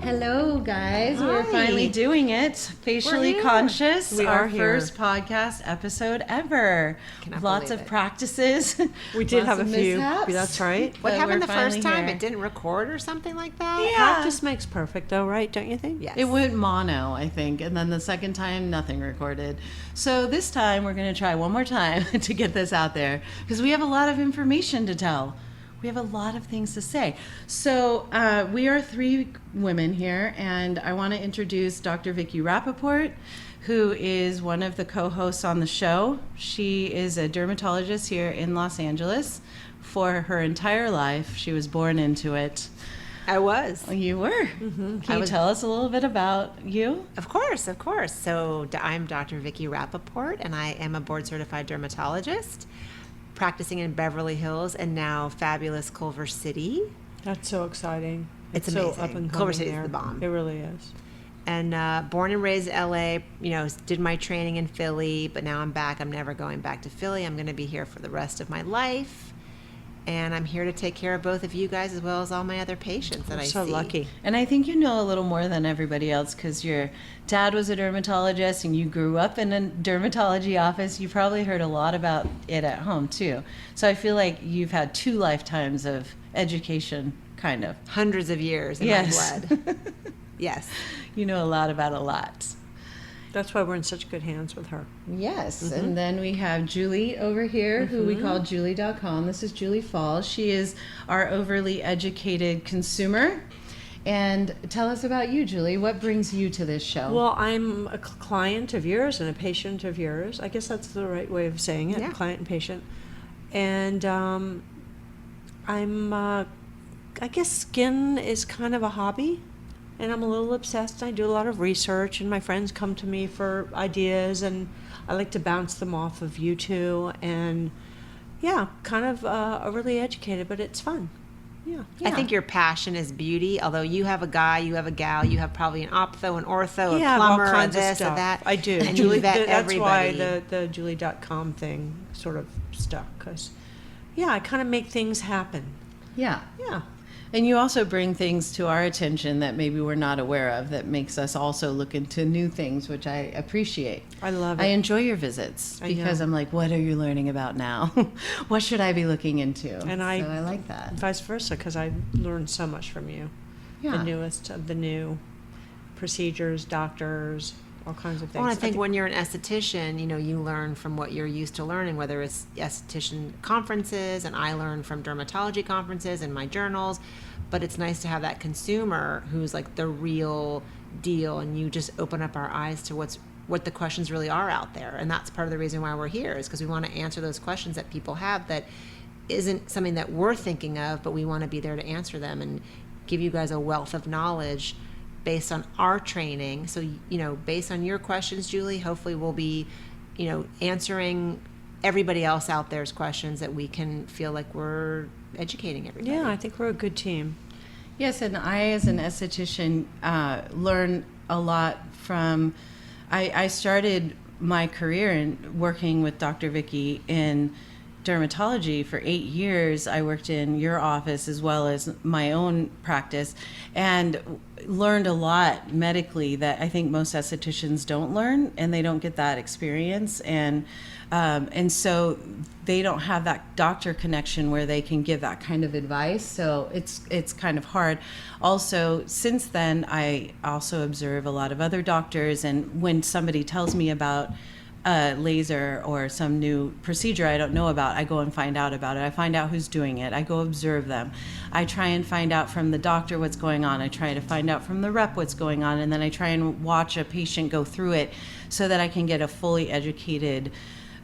Hello, guys. Hi. We're finally doing it. Facially Conscious. We our are here. first podcast episode ever. Cannot Lots believe of it. practices. We did Lots have a of few. mishaps. That's right. What But happened we're the first finally time? here. It didn't record or something like that? Yeah. Practice makes perfect, though, right? Don't you think? Yes. It went mono, I think, and then the second time, nothing recorded. So this time, we're going to try one more time to get this out there because we have a lot of information to tell. We have a lot of things to say. So we are three women here, and I want to introduce Dr. Vicki Rapaport, who is one of the co-hosts on the show. She is a dermatologist here in Los Angeles for her entire life. She was born into it. I was. You were. Mm-hmm. Can you tell us a little bit about you? Of course. So I'm Dr. Vicki Rapaport, and I am a board-certified dermatologist practicing in Beverly Hills and now fabulous Culver City. That's so exciting. It's so amazing. up and coming Culver City's there. the bomb. It really is. And born and raised in LA, did my training in Philly, but now I'm back. I'm never going back to Philly. I'm going to be here for the rest of my life. And I'm here to take care of both of you guys as well as all my other patients that I see. So lucky. And I think you know a little more than everybody else because your dad was a dermatologist and you grew up in a dermatology office. You probably heard a lot about it at home too. So I feel like you've had 2 lifetimes of education, kind of. Hundreds of years in Yes. my blood. Yes. You know a lot about a lot. That's why we're in such good hands with her. Yes, and then we have Julie over here, who we call Julie.com. This is Julie Falls. She is our overly educated consumer. And tell us about you, Julie. What brings you to this show? Well, I'm a client of yours and a patient of yours. I guess that's the right way of saying it, Yeah. client and patient. And I guess skin is kind of a hobby. And I'm a little obsessed. I do a lot of research, and my friends come to me for ideas, and I like to bounce them off of you two. And yeah, kind of overly educated, but it's fun. Yeah. I think your passion is beauty. Although you have a guy, you have a gal, you have probably an optho, an ortho, Yeah, a plumber, all kinds a this, of stuff. a that. I do. And you vet That's everybody. why the Julie.com thing sort of stuck. Because, yeah, I kind of make things happen. yeah. Yeah. And you also bring things to our attention that maybe we're not aware of that makes us also look into new things, which I appreciate. I love it. I enjoy your visits I because know. I'm like, what are you learning about now? What should I be looking into? And so I like that. Vice versa, because I learned so much from you. Yeah. The newest of the new procedures, doctors, all kinds of things. Well, I think when you're an esthetician, you learn from what you're used to learning, whether it's esthetician conferences, and I learn from dermatology conferences and my journals. But it's nice to have that consumer who's like the real deal, and you just open up our eyes to what the questions really are out there. And that's part of the reason why we're here, is because we want to answer those questions that people have that isn't something that we're thinking of, but we want to be there to answer them and give you guys a wealth of knowledge based on our training. So, based on your questions, Julie, hopefully we'll be, answering everybody else out there's questions that we can feel like we're educating everybody. Yeah, I think we're a good team. Yes, and I, as an esthetician, learn a lot from. I started my career in working with Dr. Vicki in dermatology for 8 years. I worked in your office as well as my own practice, and learned a lot medically that I think most estheticians don't learn, and they don't get that experience, and so they don't have that doctor connection where they can give that kind of advice. So it's kind of hard. Also, since then, I also observe a lot of other doctors, and when somebody tells me about laser or some new procedure I don't know about, I go and find out about it. I find out who's doing it. I go observe them. I try and find out from the doctor what's going on. I try to find out from the rep what's going on, and then I try and watch a patient go through it so that I can get a fully educated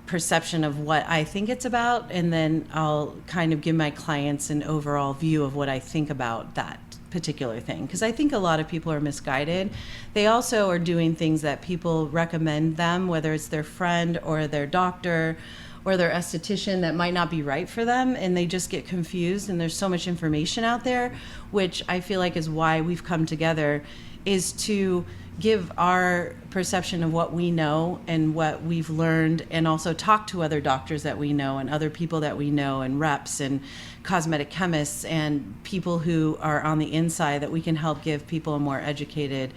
perception of what I think it's about, and then I'll kind of give my clients an overall view of what I think about that particular thing, because I think a lot of people are misguided. They also are doing things that people recommend them, whether it's their friend or their doctor or their esthetician, that might not be right for them, and they just get confused. And there's so much information out there, which I feel like is why we've come together, is to give our perception of what we know and what we've learned, and also talk to other doctors that we know and other people that we know, and reps and cosmetic chemists and people who are on the inside, that we can help give people a more educated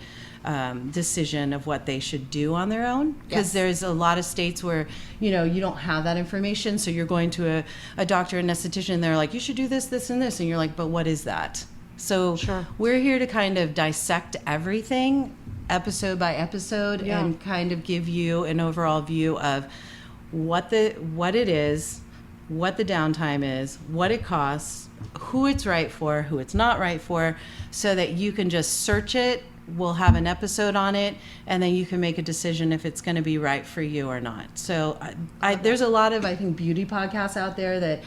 decision of what they should do on their own. Because there's a lot of states where, you don't have that information. So you're going to a doctor, an esthetician, they're like, you should do this, this, and this. And you're like, but what is that? So we're here to kind of dissect everything episode by episode and kind of give you an overall view of what it is, what the downtime is, what it costs, who it's right for, who it's not right for, so that you can just search it. We'll have an episode on it, and then you can make a decision if it's going to be right for you or not. So there's a lot of, I think, beauty podcasts out there that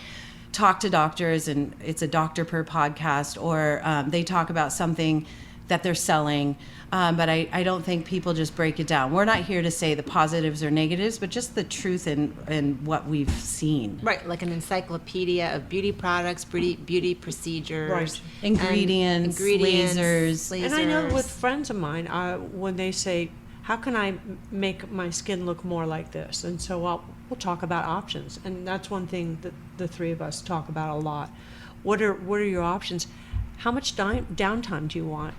talk to doctors, and it's a doctor per podcast, or they talk about something that they're selling. But I don't think people just break it down. We're not here to say the positives or negatives, but just the truth in what we've seen. Right, like an encyclopedia of beauty products, beauty procedures, ingredients, lasers. And I know with friends of mine, when they say, how can I make my skin look more like this? And so we'll talk about options. And that's one thing that the three of us talk about a lot. What are your options? How much downtime do you want?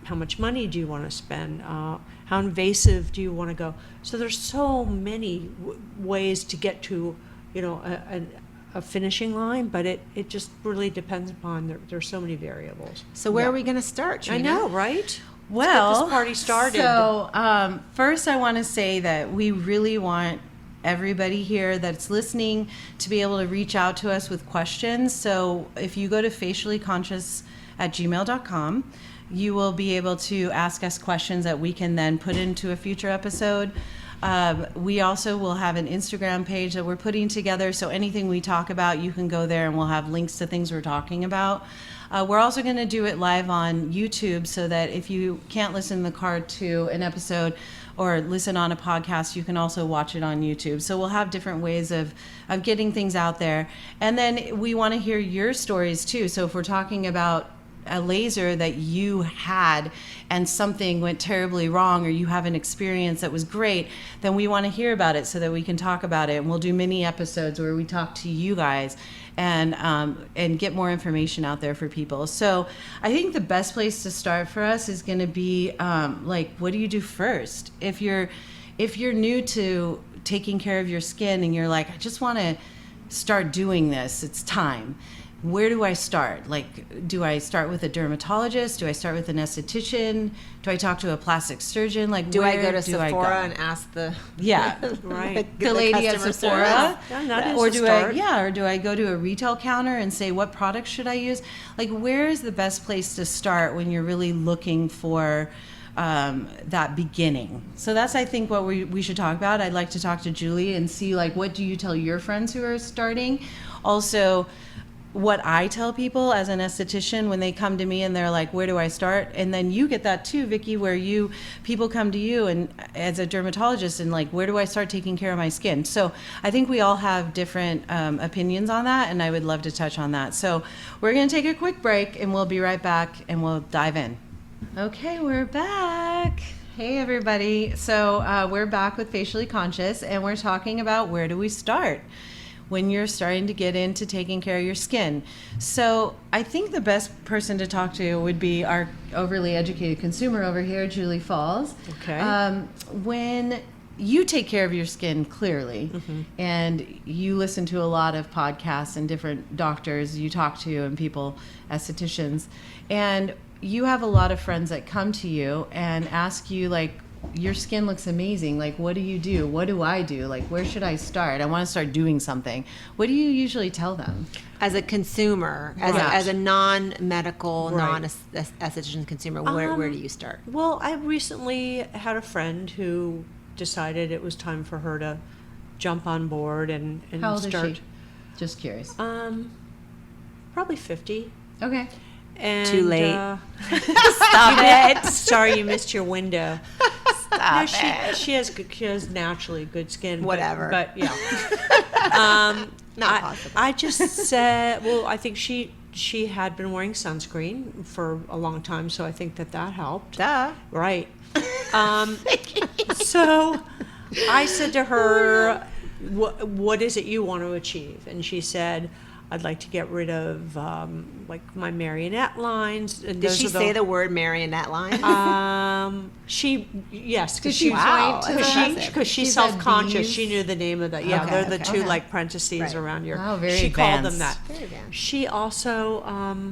How much money do you want to spend? How invasive do you want to go? So there's so many ways to get to, a finishing line, but it just really depends upon, there's so many variables. So where are we going to start, Trina? I know, right? Well, let's get this party started. So first I want to say that we really want everybody here that's listening to be able to reach out to us with questions. So if you go to faciallyconscious@gmail.com, you will be able to ask us questions that we can then put into a future episode. We also will have an Instagram page that we're putting together, so anything we talk about, you can go there and we'll have links to things we're talking about. We're also going to do it live on YouTube, so that if you can't listen in the car to an episode or listen on a podcast, you can also watch it on YouTube. So we'll have different ways of getting things out there. And then we want to hear your stories too. So if we're talking about a laser that you had and something went terribly wrong, or you have an experience that was great, then we want to hear about it so that we can talk about it. And we'll do mini episodes where we talk to you guys and get more information out there for people. So I think the best place to start for us is going to be what do you do first? If you're new to taking care of your skin and you're like, I just want to start doing this, it's time. Where do I start? Like, do I start with a dermatologist? Do I start with an esthetician? Do I talk to a plastic surgeon? Like, do I go to Sephora and ask the right the lady at Sephora? Or do I go to a retail counter and say, what products should I use? Like, where is the best place to start when you're really looking for that beginning? So that's, I think, what we should talk about. I'd like to talk to Julie and see, like, what do you tell your friends who are starting? Also, what I tell people as an esthetician when they come to me and they're like, where do I start? And then you get that too, Vicki, where people come to you and as a dermatologist and like, where do I start taking care of my skin? So I think we all have different opinions on that, and I would love to touch on that. So we're going to take a quick break and we'll be right back and we'll dive in. Okay, we're back. Hey everybody. So we're back with Facially Conscious, and we're talking about where do we start when you're starting to get into taking care of your skin. So I think the best person to talk to would be our overly educated consumer over here, Julie Falls. Okay. When you take care of your skin, clearly, and you listen to a lot of podcasts and different doctors you talk to and people, estheticians, and you have a lot of friends that come to you and ask you, like, your skin looks amazing. Like, what do you do? What do I do? Like, where should I start? I want to start doing something. What do you usually tell them? As a consumer, as a non-medical, non-esthetician consumer, where do you start? Well, I recently had a friend who decided it was time for her to jump on board and How old start. is she? Just curious. Probably 50. Okay. And, Too late. Stop it. Sorry, you missed your window. Stop it. She has naturally good skin. Whatever. But yeah. Not possible. I just said, well, I think she she had been wearing sunscreen for a long time, so I think that helped. Duh. Right. So I said to her, what is it you want to achieve? And she said, I'd like to get rid of like my marionette lines. And Did she say the word marionette line? Yes. Did she Wow, point to that's that? impressive. Because she's She said self-conscious. bees? She knew the name of that. Yeah, Okay, they're the okay. two like parentheses Right. around your. Wow, very she called them advanced. that. Very advanced. She also,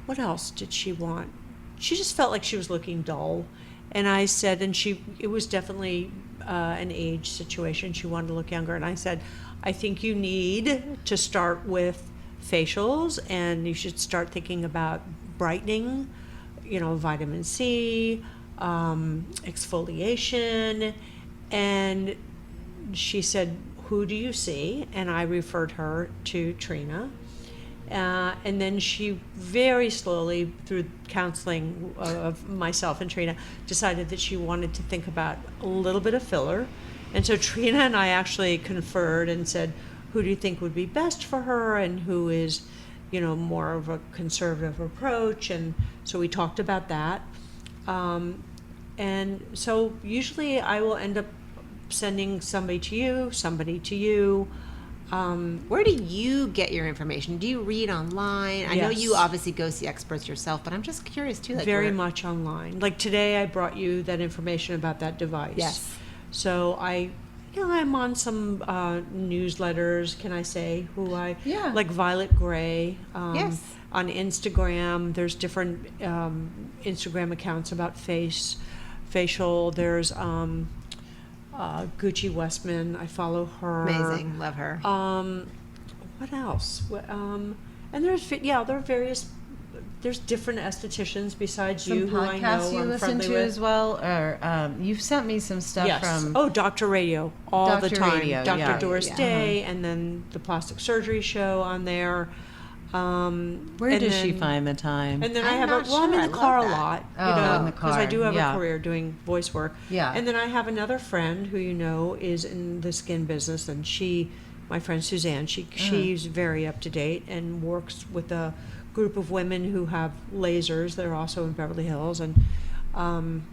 what else did she want? She just felt like she was looking dull, and I said, and it was definitely an age situation. She wanted to look younger, and I said, I think you need to start with facials, and you should start thinking about brightening, vitamin C, exfoliation. And she said, who do you see? And I referred her to Trina. And then she very slowly, through counseling of myself and Trina, decided that she wanted to think about a little bit of filler. And so Trina and I actually conferred and said, who do you think would be best for her, and who is, more of a conservative approach? And so we talked about that. And so usually I will end up sending somebody to you. Where do you get your information? Do you read online? I know you Yes. obviously go see experts yourself, but I'm just curious too. Like Very much online. Like today I brought you that information about that device. Yes. So I'm on some newsletters, can I say, Yeah. like Violet Gray. Yes. On Instagram, there's different Instagram accounts about facial. There's Gucci Westman. I follow her. Amazing, love her. What else? And there are various. There's different estheticians besides Some you who I know podcasts you I'm listen friendly to with. as well, or you've sent me some stuff Yes. from. Dr. Radio all the Dr. time. Radio, Dr. yeah. Doris Yeah. Day, and then the plastic surgery show on there. Where and does she then- find the time? And then I'm I have not I'm in sure. I the car a love that. lot, Oh, in the because I car, do have yeah. a career doing voice work. Yeah. And then I have another friend who is in the skin business, and my friend Suzanne, she's very up to date and works with a group of women who have lasers. They're also in Beverly Hills, and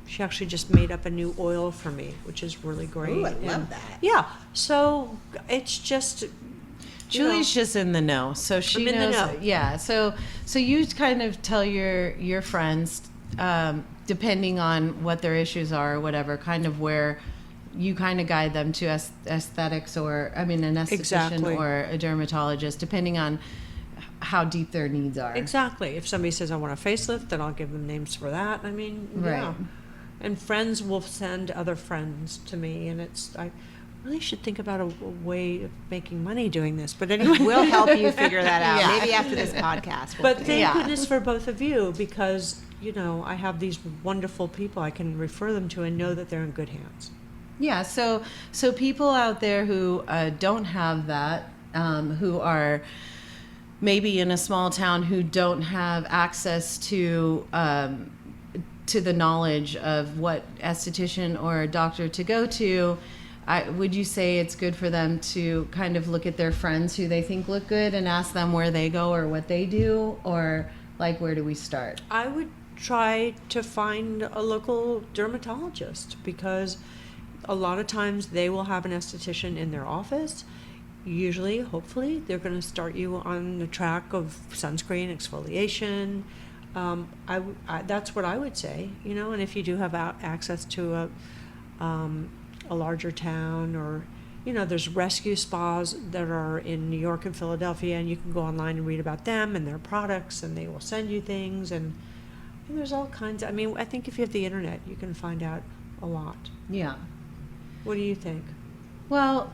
she actually just made up a new oil for me, which is really great. Ooh, I love And- that. Yeah. So it's just. Julie's just in the know, so she I'm in the knows. know. Yeah, so you kind of tell your friends, depending on what their issues are or whatever, kind of where you kind of guide them to aesthetics, or an esthetician Exactly. or a dermatologist, depending on how deep their needs are. Exactly. If somebody says I want a facelift, then I'll give them names for that. Yeah. Right. And friends will send other friends to me, and I really should think about a way of making money doing this. But anyway, We'll help you figure that out. Yeah. Maybe after this podcast. But thank Yeah. goodness for both of you, because I have these wonderful people I can refer them to and know that they're in good hands. Yeah, so people out there who don't have that, who are maybe in a small town, who don't have access to the knowledge of what esthetician or doctor to go to, would you say it's good for them to kind of look at their friends who they think look good and ask them where they go or what they do, or like where do we start? I would try to find a local dermatologist, because a lot of times they will have an esthetician in their office. Usually, hopefully, they're going to start you on the track of sunscreen, exfoliation. That's what I would say, and if you do have access to a larger town, or there's rescue spas that are in New York and Philadelphia, and you can go online and read about them and their products, and they will send you things, and there's all kinds I think if you have the internet, you can find out a lot. Yeah. What do you think? Well,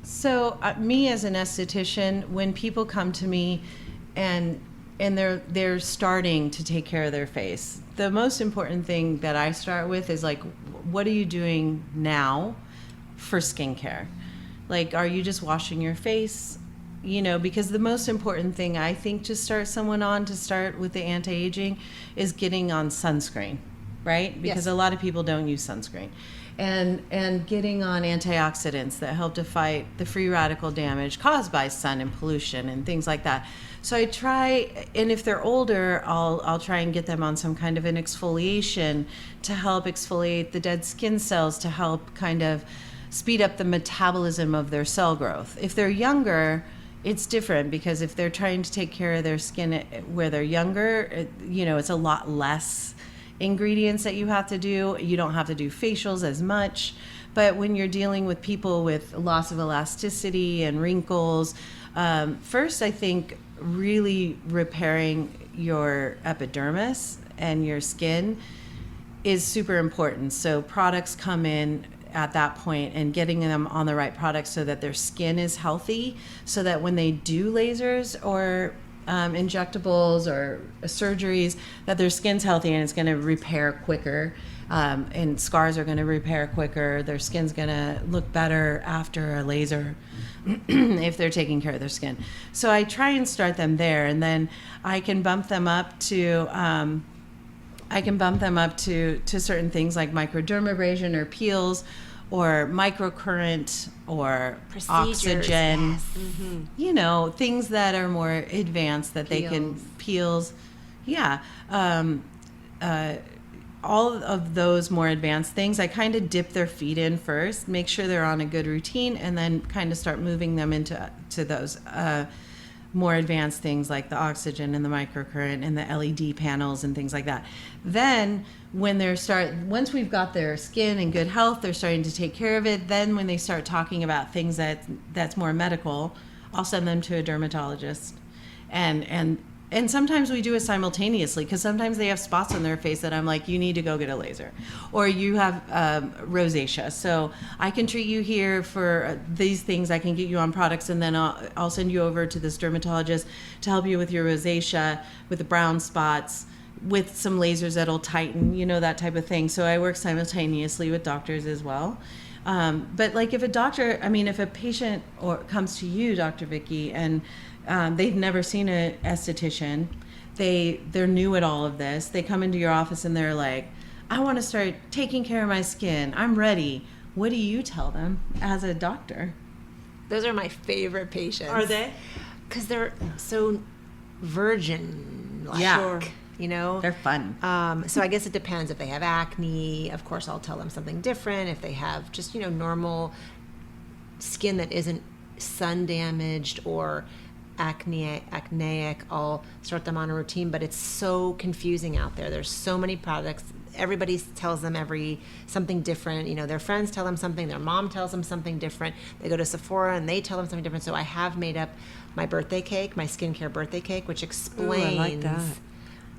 so me as an esthetician, when people come to me and they're starting to take care of their face, the most important thing that I start with is like, what are you doing now for skincare? Like, are you just washing your face? Because the most important thing I think to start someone on, to start with the anti-aging, is getting on sunscreen, right? Because Yes. a lot of people don't use sunscreen. and getting on antioxidants that help to fight the free radical damage caused by sun and pollution and things like that. So I try, and if they're older, I'll try and get them on some kind of an exfoliation to help exfoliate the dead skin cells, to help kind of speed up the metabolism of their cell growth. If they're younger, it's different, because if they're trying to take care of their skin where they're younger, it's a lot less ingredients that you have to do. You don't have to do facials as much. But when you're dealing with people with loss of elasticity and wrinkles, first, I think really repairing your epidermis and your skin is super important. So products come in at that point, and getting them on the right products so that their skin is healthy, so that when they do lasers or injectables or surgeries, that their skin's healthy and it's going to repair quicker, and scars are going to repair quicker. Their skin's going to look better after a laser if they're taking care of their skin. So I try and start them there, and then I can bump them up to certain things like microdermabrasion or peels or microcurrent or Procedures, oxygen, yes. Things that are more advanced that they can peels. Yeah. All of those more advanced things, I kind of dip their feet in first, make sure they're on a good routine, and then kind of start moving them into those more advanced things like the oxygen and the microcurrent and the LED panels and things like that. Then when once we've got their skin in good health, they're starting to take care of it. Then when they start talking about things that's more medical, I'll send them to a dermatologist. And sometimes we do it simultaneously, because sometimes they have spots on their face that I'm like, you need to go get a laser. Or you have rosacea. So I can treat you here for these things. I can get you on products, and then I'll send you over to this dermatologist to help you with your rosacea, with the brown spots, with some lasers that'll tighten, that type of thing. So I work simultaneously with doctors as well. But like if a patient comes to you, Dr. Vicki, and they've never seen an esthetician, they're new at all of this, they come into your office and they're like, I want to start taking care of my skin, I'm ready. What do you tell them as a doctor? Those are my favorite patients. Are they? Because they're so virgin-like. Yeah. Sure. They're fun. So I guess it depends. If they have acne, of course I'll tell them something different. If they have just normal skin that isn't sun damaged or acneic, I'll start them on a routine. But it's so confusing out there. There's so many products. Everybody tells them something different. Their friends tell them something. Their mom tells them something different. They go to Sephora and they tell them something different. So I have made up my birthday cake, my skincare birthday cake, which explains Ooh, I like that.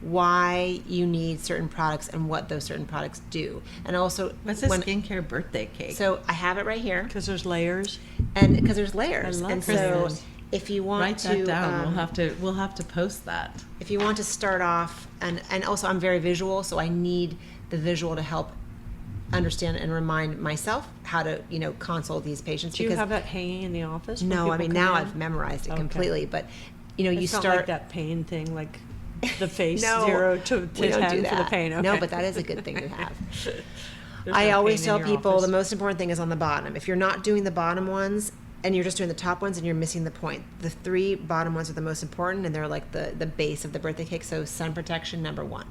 why you need certain products and what those certain products do. And also, What's a skincare birthday cake? So I have it right here, Because there's layers. and because there's layers. I love and layers. so if you want Write to that down. We'll have to post that. if you want to start off, and also I'm very visual, so I need the visual to help understand and remind myself how to consult these patients. Do you because have that hanging in the office? when no, people I mean come now in? I've memorized it Okay. completely, but you It's not start like that pain thing, like the face No, 0 to we don't 10 do for the that. pain. Okay. No, but that is a good thing to have. There's I no always pain tell in your people office. the most important thing is on the bottom. If you're not doing the bottom ones and you're just doing the top ones, and you're missing the point. The 3 bottom ones are the most important, and they're like the base of the birthday cake. So sun protection, number 1.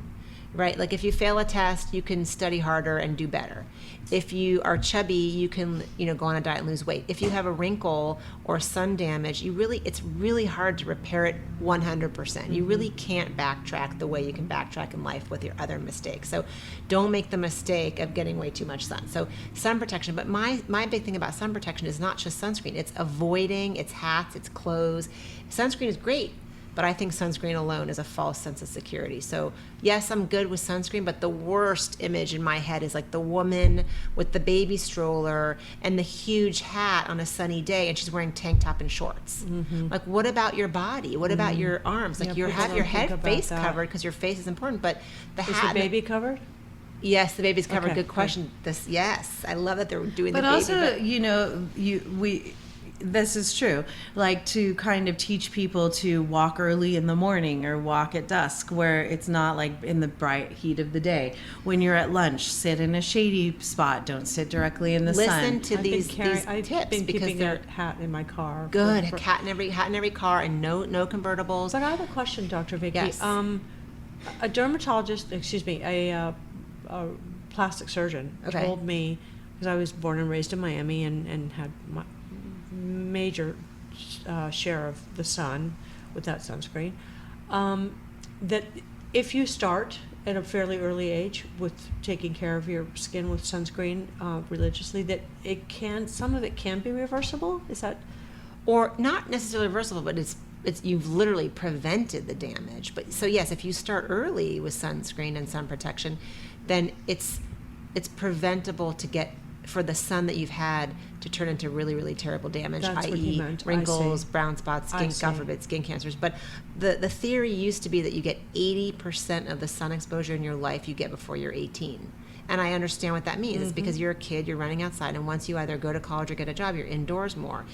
Right? Like if you fail a test, you can study harder and do better. If you are chubby, you can, go on a diet and lose weight. If you have a wrinkle or sun damage, it's really hard to repair it 100%. You really can't backtrack the way you can backtrack in life with your other mistakes. So don't make the mistake of getting way too much sun. So sun protection, but my big thing about sun protection is not just sunscreen. It's avoiding, it's hats, it's clothes. Sunscreen is great, but I think sunscreen alone is a false sense of security. So yes, I'm good with sunscreen, but the worst image in my head is like the woman with the baby stroller and the huge hat on a sunny day, and she's wearing tank top and shorts. Mm-hmm. Like, what about your body? What about your arms? Like, Yeah, you people have don't your think head about face that. covered because your face is important, but the Is hat. the baby covered? Yes, the baby's covered. Okay, Good question. Yes, I love that they're doing But the baby. also, this is true. Like to kind of teach people to walk early in the morning or walk at dusk where it's not like in the bright heat of the day. When you're at lunch, sit in a shady spot. Don't sit directly in the sun. Listen to these tips I've been because keeping they're a hat in my car. good. A hat in every car, and no convertibles. But I have a question, Dr. Vicki. Yes. A dermatologist, a plastic surgeon Okay. told me, because I was born and raised in Miami and had my major share of the sun with that sunscreen, that if you start at a fairly early age with taking care of your skin with sunscreen religiously, that some of it can be reversible. Is that? Or not necessarily reversible, but it's you've literally prevented the damage. But so yes, if you start early with sunscreen and sun protection, then it's preventable to get for the sun that you've had to turn into really, really terrible damage, That's what he i.e. meant. I wrinkles, see. brown spots, I God see. forbid, skin cancers. But the theory used to be that you get 80% of the sun exposure in your life you get before you're 18. And I understand what that means. It's because you're a kid, you're running outside, and once you either go to college or get a job, you're indoors more.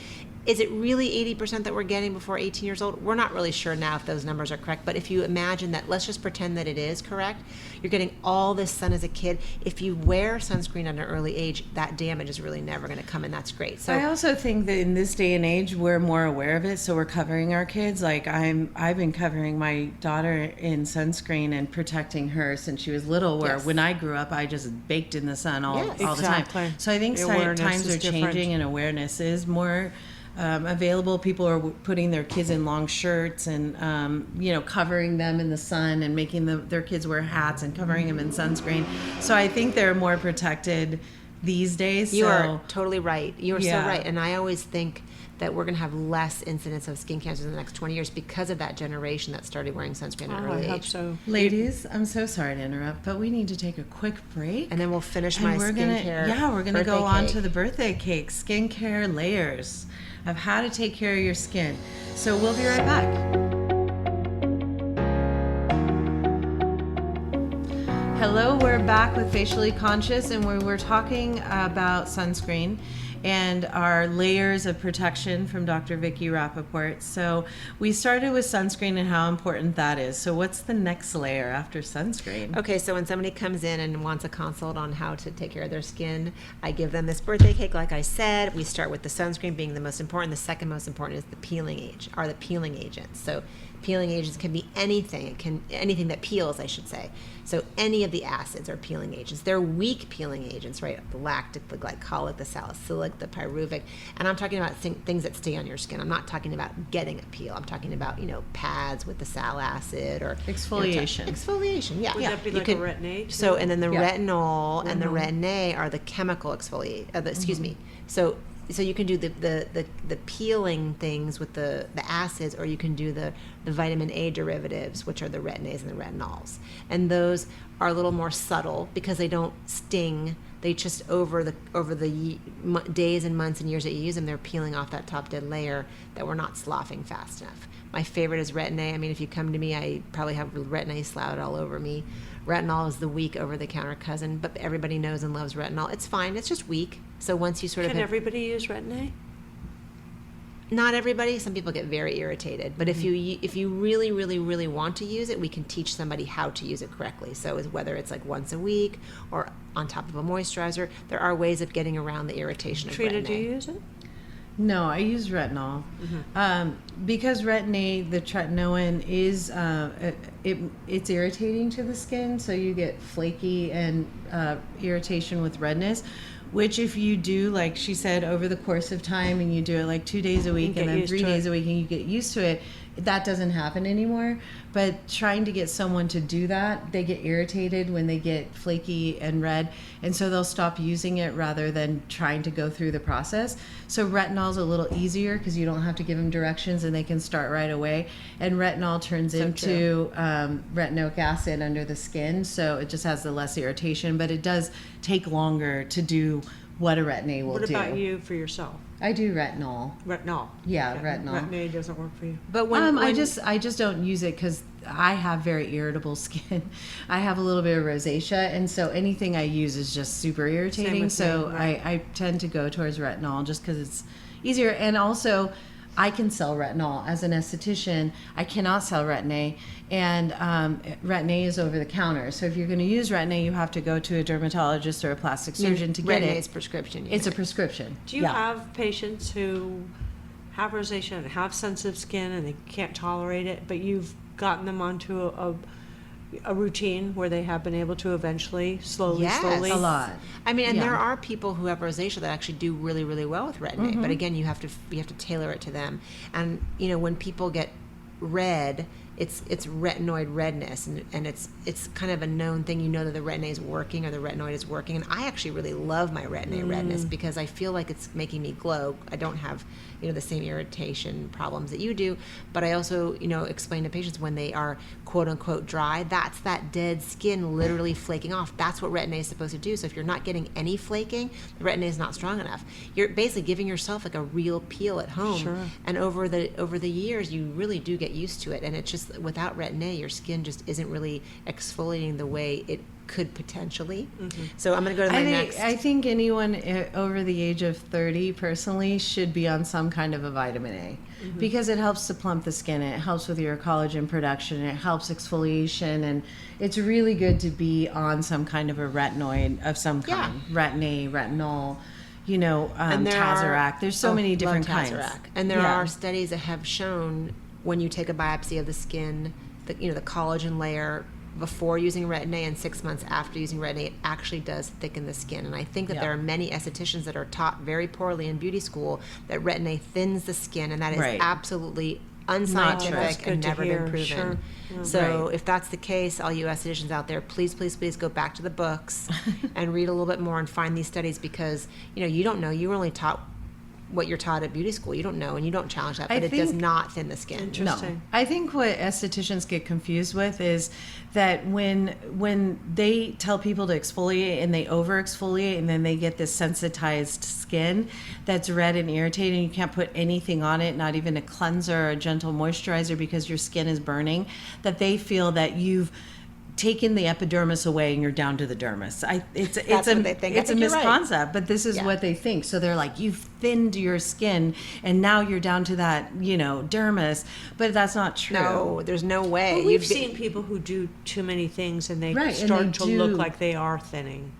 Is it really 80% that we're getting before 18 years old? We're not really sure now if those numbers are correct, but if you imagine that, let's just pretend that it is correct. You're getting all this sun as a kid. If you wear sunscreen at an early age, that damage is really never going to come, and that's great. So I also think that in this day and age, we're more aware of it, so we're covering our kids. Like I've been covering my daughter in sunscreen and protecting her since she was little. Where Yes. when I grew up, I just baked in the sun all Yes. the time. Exactly. So I think The awareness times is are different. changing and awareness is more available. People are putting their kids in long shirts and covering them in the sun and making their kids wear hats and covering them in sunscreen. So I think they're more protected these days. you so, are totally right. You are Yeah. so right. And I always think that we're going to have less incidence of skin cancers in the next 20 years because of that generation that started wearing sunscreen at an Oh, I early hope age. so. Ladies, I'm so sorry to interrupt, but we need to take a quick break. And then we'll finish And my we're skincare. we're gonna birthday go on cake. to the birthday cake, skincare layers of how to take care of your skin. So we'll be right back. Hello, we're back with Facially Conscious, and we're talking about sunscreen and our layers of protection from Dr. Vicki Rapaport. So we started with sunscreen and how important that is. So what's the next layer after sunscreen? Okay, so when somebody comes in and wants a consult on how to take care of their skin, I give them this birthday cake. Like I said, we start with the sunscreen being the most important. The second most important is the peeling agents. So peeling agents can be anything. Anything that peels, I should say. So any of the acids are peeling agents. They're weak peeling agents, right? The lactic, the glycolic, the salicylic, the pyruvic. And I'm talking about things that stay on your skin. I'm not talking about getting a peel. I'm talking about, pads with the sal acid or Exfoliation. Exfoliation, yeah. Would that be You like can- a retin-A? So, and then the Yeah. retinol and the retin-A are the chemical exfoliate. Excuse me. So you can do the peeling things with the acids, or you can do the vitamin A derivatives, which are the retin-A's and the retinols. And those are a little more subtle because they don't sting. They just over the days and months and years that you use them, they're peeling off that top dead layer that we're not sloughing fast enough. My favorite is retin-A. I mean, if you come to me, I probably have retin-A slathered all over me. Retinol is the weak over-the-counter cousin, but everybody knows and loves retinol. It's fine. It's just weak. So once you sort of Can everybody use retin-A? not everybody. Some people get very irritated. But if you really, really, really want to use it, we can teach somebody how to use it correctly. So whether it's like once a week or on top of a moisturizer, there are ways of getting around the irritation of Trina, retin-A. do you use it? No, I use retinol because retin-A, the tretinoin, is it's irritating to the skin, so you get flaky and irritation with redness. Which if you do, like she said, over the course of time, and you do it like 2 days a week get and then used 3 to days it. a week, and you get used to it, that doesn't happen anymore. But trying to get someone to do that, they get irritated when they get flaky and red, and so they'll stop using it rather than trying to go through the process. So retinol's a little easier because you don't have to give them directions and they can start right away. And retinol turns into retinoic acid under the skin, so it just has the less irritation, but it does take longer to do what a retin-A will do. What about you for yourself? I do retinol. Retinol. Yeah, retinol. Retin-A doesn't work for you. But when I just don't use it because I have very irritable skin. I have a little bit of rosacea, and so anything I use is just super irritating. with So me, right. I tend to go towards retinol just because it's easier. And also, I can sell retinol as an esthetician. I cannot sell Retin-A, and Retin-A is over the counter. So if you're going to use Retin-A, you have to go to a dermatologist or a plastic surgeon to get Retin-A's it. prescription. It's a prescription. Do you have patients who have rosacea and have sensitive skin and they can't tolerate it, but you've gotten them onto a routine where they have been able to eventually, slowly? A lot. I mean, and Yeah. there are people who have rosacea that actually do really, really well with Retin-A. But again, you have to tailor it to them. And when people get red, it's retinoid redness, and it's kind of a known thing. That the Retin-A is working or the retinoid is working. And I actually really love my Retin-A redness because I feel like it's making me glow. I don't have the same irritation problems that you do, but I also explain to patients when they are quote unquote dry, that's that dead skin literally flaking off. That's what Retin-A is supposed to do. So if you're not getting any flaking, the Retin-A is not strong enough. You're basically giving yourself like a real peel at home. Sure. And over the years, you really do get used to it. And it's just without Retin-A, your skin just isn't really exfoliating the way it could potentially. So I'm going to go to my next. I think anyone over the age of 30 personally should be on some kind of a vitamin A because it helps to plump the skin. It helps with your collagen production. It helps exfoliation, and it's really good to be on some kind of a retinoid of some kind. Retin-A, retinol, And Tazarac. There's so many different kinds. And there are studies that have shown when you take a biopsy of the skin, the collagen layer before using Retin-A and 6 months after using Retin-A, it actually does thicken the skin. And I think that there are many estheticians that are taught very poorly in beauty school that Retin-A thins the skin, and that is absolutely unscientific and never been proven. Sure. Yeah. So if that's the case, all you estheticians out there, please, please, please go back to the books and read a little bit more and find these studies, because you don't know. You were only taught what you're taught at beauty school. You don't know, and you don't challenge that, but it does not thin the skin. Interesting. No. I think what estheticians get confused with is that when they tell people to exfoliate and they over exfoliate, and then they get this sensitized skin that's red and irritating, you can't put anything on it, not even a cleanser or a gentle moisturizer, because your skin is burning, that they feel that you've taken the epidermis away and you're down to the dermis. It's a misconcept, but this is what they think. So they're like, you've thinned your skin and now you're down to that, dermis, but that's not true. No, there's no way. Well, we've seen people who do too many things and they start to look like they are thinning.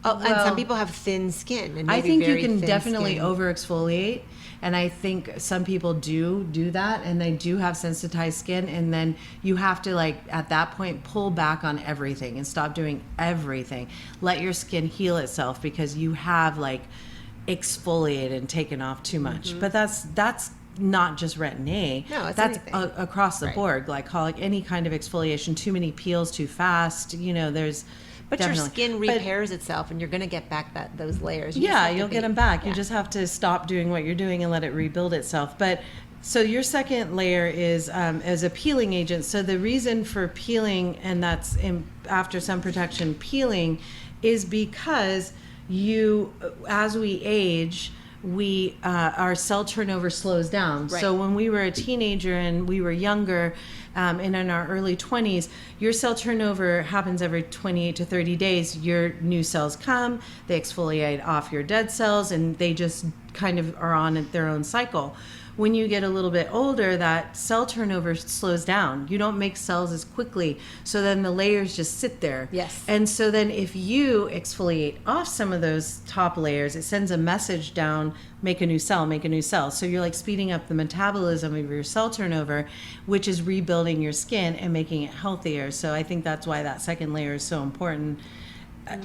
And some people have thin skin. And I maybe think you very can thin definitely skin. over exfoliate. And I think some people do that, and they do have sensitized skin, and then you have to, at that point, pull back on everything and stop doing everything. Let your skin heal itself, because you have exfoliated and taken off too much. But that's not just Retin-A. No, it's that's anything. Across the board, glycolic, any kind of exfoliation, too many peels too fast. There's. But Definitely. your skin repairs itself, and you're going to get back those layers. You'll get them back. You just have to stop doing what you're doing and let it rebuild itself. But so your second layer is as a peeling agent. So the reason for peeling, and that's after sun protection peeling, is because as we age, our cell turnover slows down. Right. So when we were a teenager and we were younger, and in our early 20s, your cell turnover happens every 28 to 30 days. Your new cells come, they exfoliate off your dead cells, and they just kind of are on their own cycle. When you get a little bit older, that cell turnover slows down. You don't make cells as quickly, so then the layers just sit there. Yes. And so then if you exfoliate off some of those top layers, it sends a message down, make a new cell, make a new cell. So you're speeding up the metabolism of your cell turnover, which is rebuilding your skin and making it healthier. So I think that's why that second layer is so important.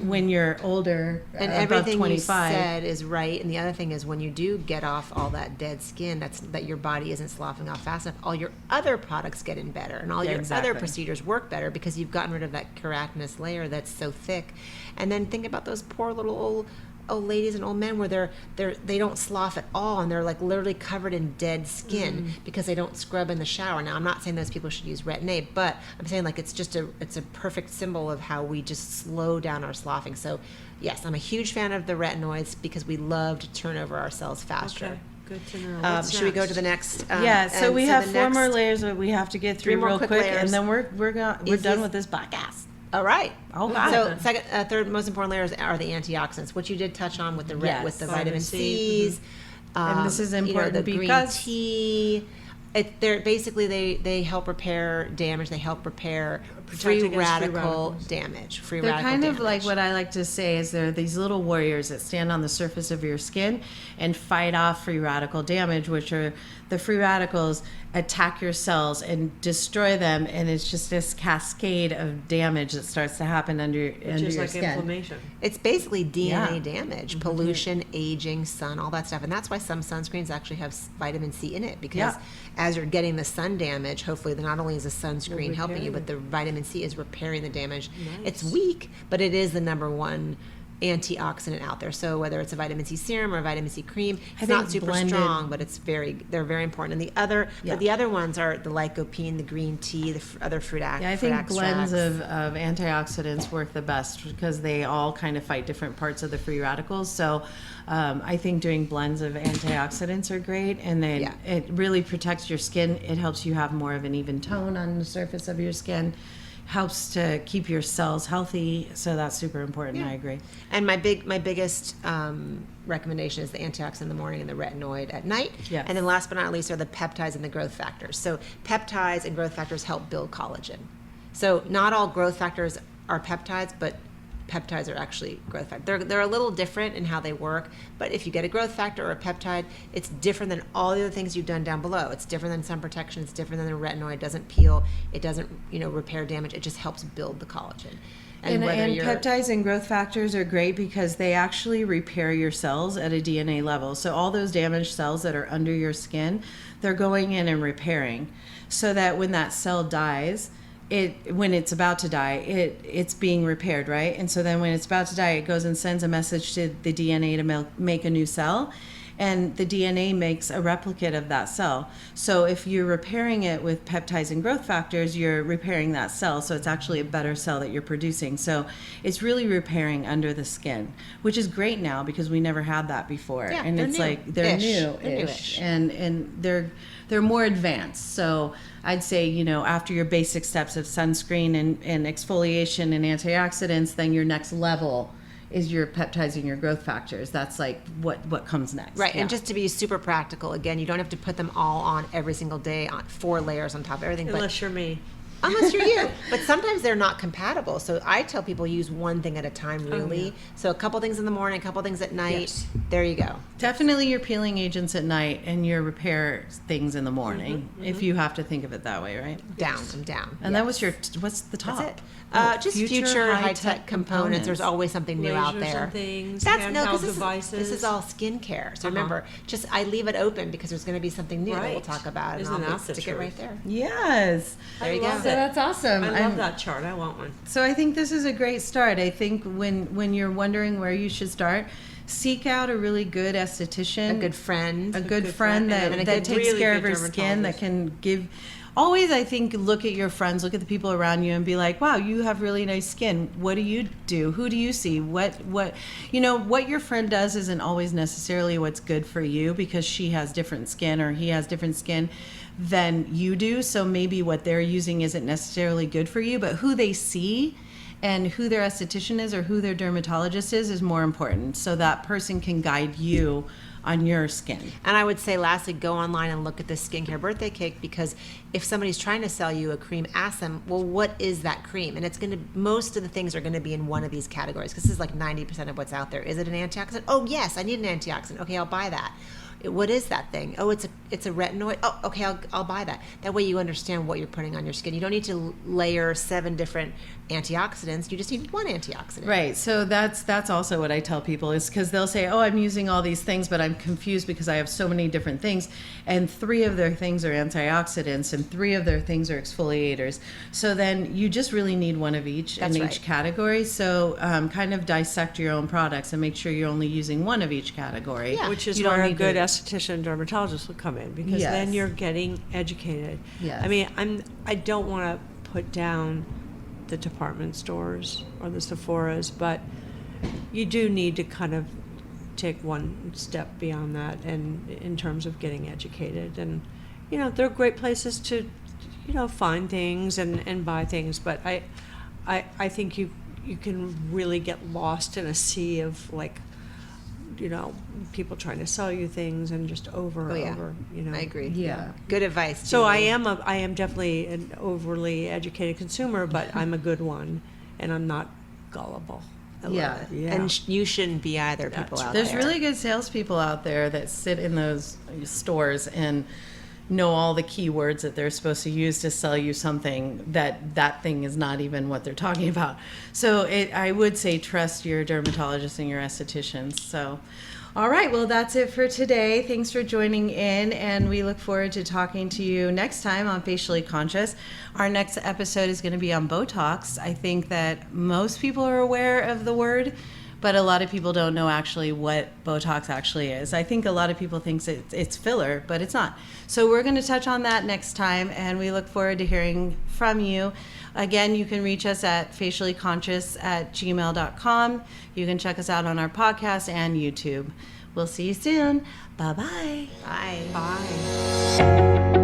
When you're older, and above everything 25. you said is right. And the other thing is, when you do get off all that dead skin, that your body isn't sloughing off fast enough, all your other products get in better, and all your other procedures work better, because you've gotten rid of that keratinous layer that's so thick. And then think about those poor little old ladies and old men where they don't slough at all, and they're literally covered in dead skin because they don't scrub in the shower. Now, I'm not saying those people should use Retin-A, but I'm saying it's a perfect symbol of how we just slow down our sloughing. So yes, I'm a huge fan of the retinoids because we love to turn over our cells faster. Okay, good to know. Should we go to the next? So we have four more layers that we have to get through real quick, layers. and then we're done with this podcast. All right. Okay. So third most important layers are the antioxidants, which you did touch on with the vitamin C's. And this is you know, important the green because tea. They're basically they help repair damage. They help repair Protect free against free radical radicals. damage. Free they're radical kind damage. of like what I like to say is they're these little warriors that stand on the surface of your skin and fight off free radical damage, which are the free radicals attack your cells and destroy them, and it's just this cascade of damage that starts to happen under Which under is your like skin. inflammation. It's basically DNA Yeah. damage, pollution, aging, sun, all that stuff. And that's why some sunscreens actually have vitamin C in it, because Yeah. as you're getting the sun damage, hopefully not only is the sunscreen helping you, repairing. but the vitamin C is repairing the damage. Nice. It's weak, but it is the number one antioxidant out there. So whether it's a vitamin C serum or a vitamin C cream, it's not think super blended- strong, but they're very important. And Yeah. the other ones are the lycopene, the green tea, the other fruit Yeah, I fruit think blends extracts. of antioxidants work the best because they all kind of fight different parts of the free radicals. So I think doing blends of antioxidants are great, and then Yeah. it really protects your skin. It helps you have more of an even tone on the surface of your skin, helps to keep your cells healthy. So that's super important. Yeah. I agree. And my biggest recommendation is the antioxidant in the morning and the retinoid at night. Yes. And then last but not least are the peptides and the growth factors. So peptides and growth factors help build collagen. So not all growth factors are peptides, but peptides are actually growth factors. They're a little different in how they work, but if you get a growth factor or a peptide, it's different than all the other things you've done down below. It's different than sun protection. It's different than the retinoid. It doesn't peel. It doesn't, repair damage. It just helps build the collagen. And peptides and growth factors are great because they actually repair your cells at a DNA level. So all those damaged cells that are under your skin, they're going in and repairing, so that when that cell dies, when it's about to die, it's being repaired, right? And so then when it's about to die, it goes and sends a message to the DNA to make a new cell, and the DNA makes a replicate of that cell. So if you're repairing it with peptides and growth factors, you're repairing that cell. So it's actually a better cell that you're producing. So it's really repairing under the skin, which is great now because we never had that before. Yeah, and they're it's new. like they're Ish. new-ish. They're newish. And they're more advanced. So I'd say, after your basic steps of sunscreen and exfoliation and antioxidants, then your next level is your peptides and your growth factors. That's like what comes next. Right, Yeah. and just to be super practical, again, you don't have to put them all on every single day on 4 layers on top of everything. Unless you're me. Unless you're you. But sometimes they're not compatible. So I tell people use one thing at a time, really. yeah. So a couple things in the morning, a couple things at night. Yes. There you go. Definitely your peeling agents at night and your repair things in the morning, if you have to think of it that way, right? Down. I'm down. And that was what's the top? That's it. Oh, Just future high-tech components. There's always something new out Lasers there. and things, no, handheld 'cause devices. This is all skincare. So remember, I leave it open because there's going to be something new that we'll Right. talk about, Isn't and I'll that the stick it right truth? there. Yes. There you go. love So that's awesome. I love that chart. I want one. So I think this is a great start. I think when you're wondering where you should start, seek out a really good esthetician, A good friend. a good good friend friend, that, and a that good- takes really care of good her skin, that dermatologist. can give. Always, I think, look at your friends, look at the people around you, and be like, "Wow, you have really nice skin. What do you do? Who do you see? What your friend does isn't always necessarily what's good for you because she has different skin or he has different skin than you do. So maybe what they're using isn't necessarily good for you, but who they see." And who their esthetician is or who their dermatologist is more important. So that person can guide you on your skin. And I would say, lastly, go online and look at this skincare birthday cake, because if somebody's trying to sell you a cream, ask them, well, what is that cream? And most of the things are going to be in one of these categories, because this is like 90% of what's out there. Is it an antioxidant? Oh, yes, I need an antioxidant. Okay, I'll buy that. What is that thing? Oh, it's a retinoid. Oh, okay, I'll buy that. That way you understand what you're putting on your skin. You don't need to layer 7 different antioxidants. You just need one antioxidant. Right. So that's also what I tell people, is because they'll say, "Oh, I'm using all these things, but I'm confused because I have so many different things, and 3 of their things are antioxidants, and 3 of their things are exfoliators." So then you just really need one of each That's in right. each category. So kind of dissect your own products and make sure you're only using one of each category. Yeah. Which is You don't where a need good to- esthetician dermatologist will come in, because Yes. then you're getting educated. Yes. I mean, I don't want to put down the department stores or the Sephoras, but you do need to kind of take one step beyond that, and in terms of getting educated. And they're great places to find things and buy things, but I think you can really get lost in a sea of like people trying to sell you things and just over Oh, yeah. over, I agree. Yeah. Good advice. So I Julie. am definitely an overly educated consumer, but I'm a good one, and I'm not gullible. I love Yeah. it. Yeah. And you shouldn't be either, people out There's there. really good salespeople out there that sit in those stores and know all the keywords that they're supposed to use to sell you something that thing is not even what they're talking about. So I would say trust your dermatologist and your estheticians. So, all right, well, that's it for today. Thanks for joining in, and we look forward to talking to you next time on Facially Conscious. Our next episode is going to be on Botox. I think that most people are aware of the word, but a lot of people don't know actually what Botox actually is. I think a lot of people think it's filler, but it's not. So we're going to touch on that next time, and we look forward to hearing from you. Again, you can reach us at faciallyconscious@gmail.com. You can check us out on our podcast and YouTube. We'll see you soon. Bye-bye. Bye. Bye.